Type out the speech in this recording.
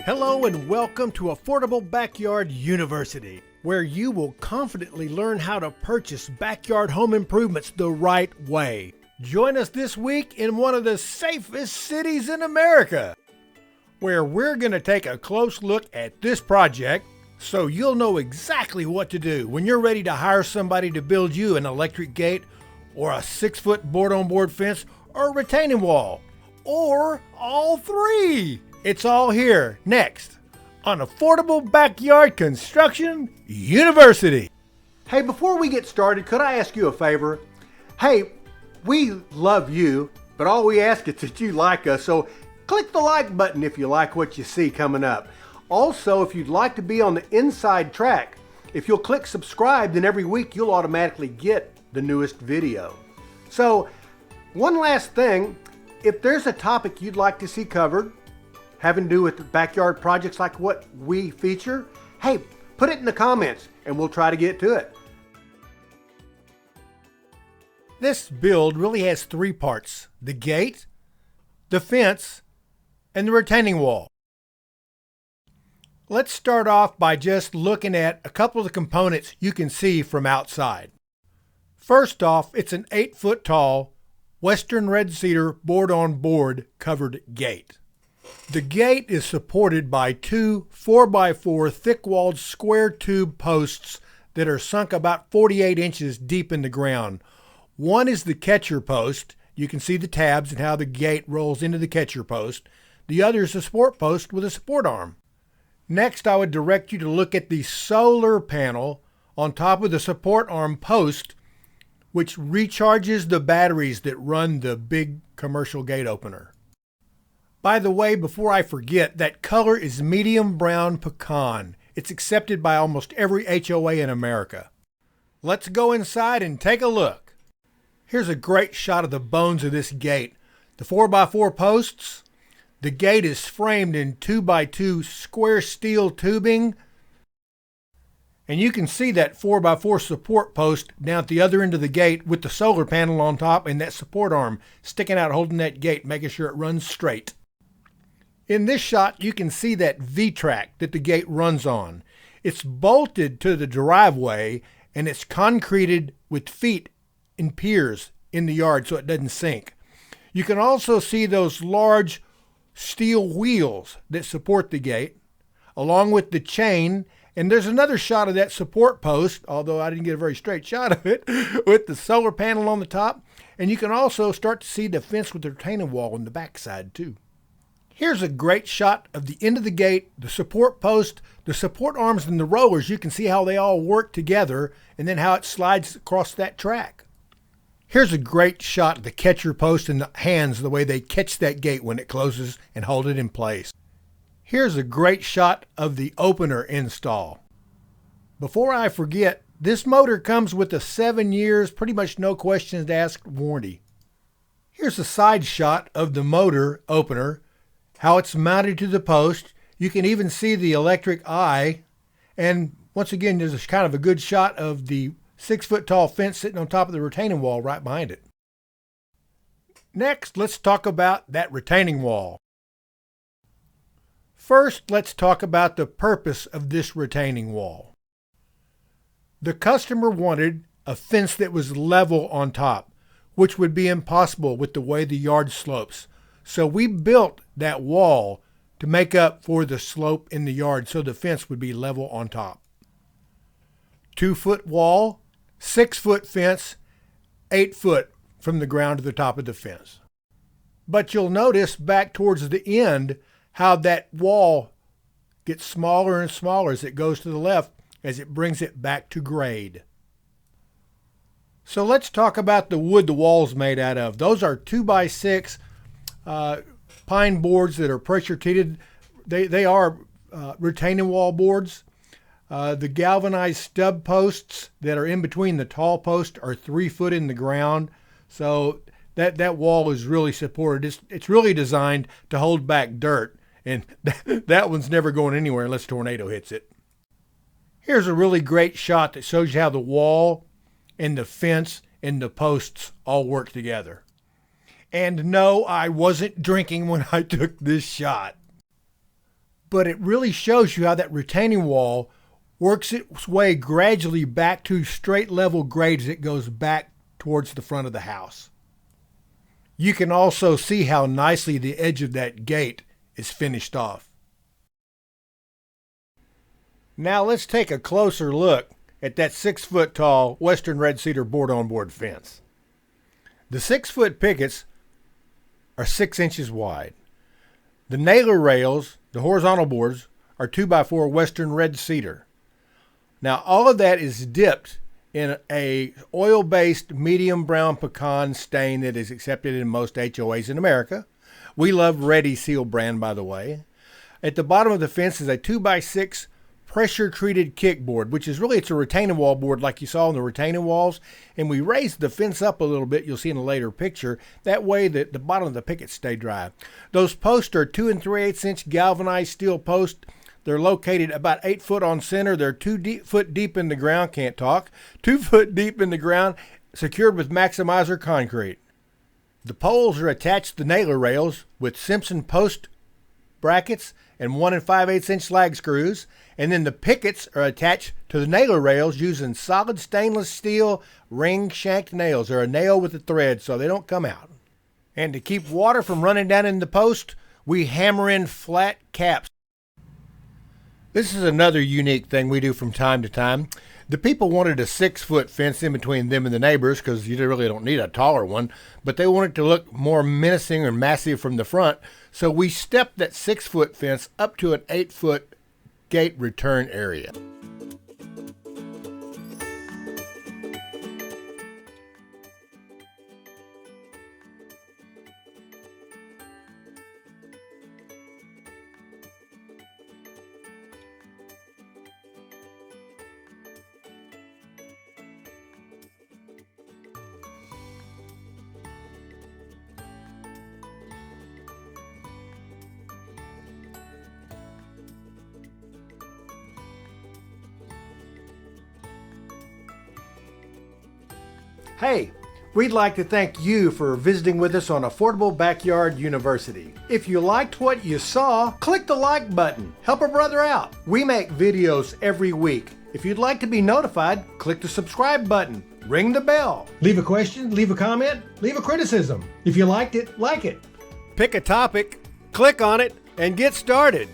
Hello and welcome to Affordable Backyard University, where you will confidently learn how to purchase backyard home improvements the right way. Join us this week in one of the safest cities in America, where we're going to take a close look at this project so you'll know exactly what to do when you're ready to hire somebody to build you an electric gate or a 6-foot board-on-board fence or a retaining wall, or all three. It's all here next on Affordable Backyard Construction University. Hey, before we get started, could I ask you a favor? Hey, we love you, but all we ask is that you like us, so click the like button if you like what you see coming up. Also, if you'd like to be on the inside track, if you'll click subscribe, then every week you'll automatically get the newest video. So, one last thing, if there's a topic you'd like to see covered, having to do with backyard projects like what we feature, hey, put it in the comments and we'll try to get to it. This build really has three parts: the gate, the fence, and the retaining wall. Let's start off by just looking at a couple of the components you can see from outside. First off, it's an 8-foot tall Western red cedar board-on-board covered gate. The gate is supported by two 4x4 thick-walled square tube posts that are sunk about 48 inches deep in the ground. One is the catcher post. You can see the tabs and how the gate rolls into the catcher post. The other is a support post with a support arm. Next, I would direct you to look at the solar panel on top of the support arm post, which recharges the batteries that run the big commercial gate opener. By the way, before I forget, that color is medium brown pecan. It's accepted by almost every HOA in America. Let's go inside and take a look. Here's a great shot of the bones of this gate. The 4x4 posts. The gate is framed in 2x2 square steel tubing. And you can see that 4x4 support post down at the other end of the gate with the solar panel on top and that support arm sticking out holding that gate, making sure it runs straight. In this shot, you can see that V-track that the gate runs on. It's bolted to the driveway and it's concreted with feet and piers in the yard so it doesn't sink. You can also see those large steel wheels that support the gate, along with the chain. And there's another shot of that support post, although I didn't get a very straight shot of it, with the solar panel on the top. And you can also start to see the fence with the retaining wall on the backside too. Here's a great shot of the end of the gate, the support post, the support arms, and the rollers. You can see how they all work together and then how it slides across that track. Here's a great shot of the catcher post and the hands, the way they catch that gate when it closes and hold it in place. Here's a great shot of the opener install. Before I forget, this motor comes with a 7 years, pretty much no questions asked warranty. Here's a side shot of the motor opener, how it's mounted to the post. You can even see the electric eye. And once again, there's a kind of a good shot of the 6-foot tall fence sitting on top of the retaining wall right behind it. Next, let's talk about that retaining wall. First, let's talk about the purpose of this retaining wall. The customer wanted a fence that was level on top, which would be impossible with the way the yard slopes. So we built that wall to make up for the slope in the yard so the fence would be level on top. 2-foot wall, 6-foot fence, 8 foot from the ground to the top of the fence. But you'll notice back towards the end how that wall gets smaller and smaller as it goes to the left as it brings it back to grade. So let's talk about the wood the wall's made out of. Those are 2x6 pine boards that are pressure treated. They are retaining wall boards. The galvanized stub posts that are in between the tall posts are 3 foot in the ground. So that wall is really supported. It's really designed to hold back dirt. And that one's never going anywhere unless a tornado hits it. Here's a really great shot that shows you how the wall and the fence and the posts all work together. And no, I wasn't drinking when I took this shot. but it really shows you how that retaining wall works its way gradually back to straight level grade as it goes back towards the front of the house. You can also see how nicely the edge of that gate is finished off. Now let's take a closer look at that 6-foot tall Western red cedar board-on-board fence. The 6-foot pickets are 6 inches wide. The nailer rails, the horizontal boards, are 2x4 Western red cedar. Now all of that is dipped in a oil-based medium brown pecan stain that is accepted in most HOAs in America. We love Ready Seal brand, by the way. At the bottom of the fence is a 2x6 pressure-treated kickboard, which is really, it's a retaining wall board like you saw on the retaining walls. And we raised the fence up a little bit, you'll see in a later picture. That way the bottom of the pickets stay dry. Those posts are 2 3/8 inch galvanized steel posts. They're located about 8 foot on center. They're 2 foot deep in the ground, 2 foot deep in the ground, secured with maximizer concrete. The poles are attached to the nailer rails with Simpson post brackets and 1 5/8 inch slag screws. And then the pickets are attached to the nailer rails using solid stainless steel ring shanked nails. They're a nail with a thread so they don't come out. And to keep water from running down in the post, we hammer in flat caps. This is another unique thing we do from time to time. The people wanted a 6-foot fence in between them and the neighbors because you really don't need a taller one, but they wanted to look more menacing or massive from the front. So we stepped that 6-foot fence up to an 8-foot gate return area. Hey, we'd like to thank you for visiting with us on Affordable Backyard University. If you liked what you saw, click the like button. Help a brother out. We make videos every week. If you'd like to be notified, click the subscribe button. Ring the bell. Leave a question, leave a comment, leave a criticism. If you liked it, like it. Pick a topic, click on it, and get started.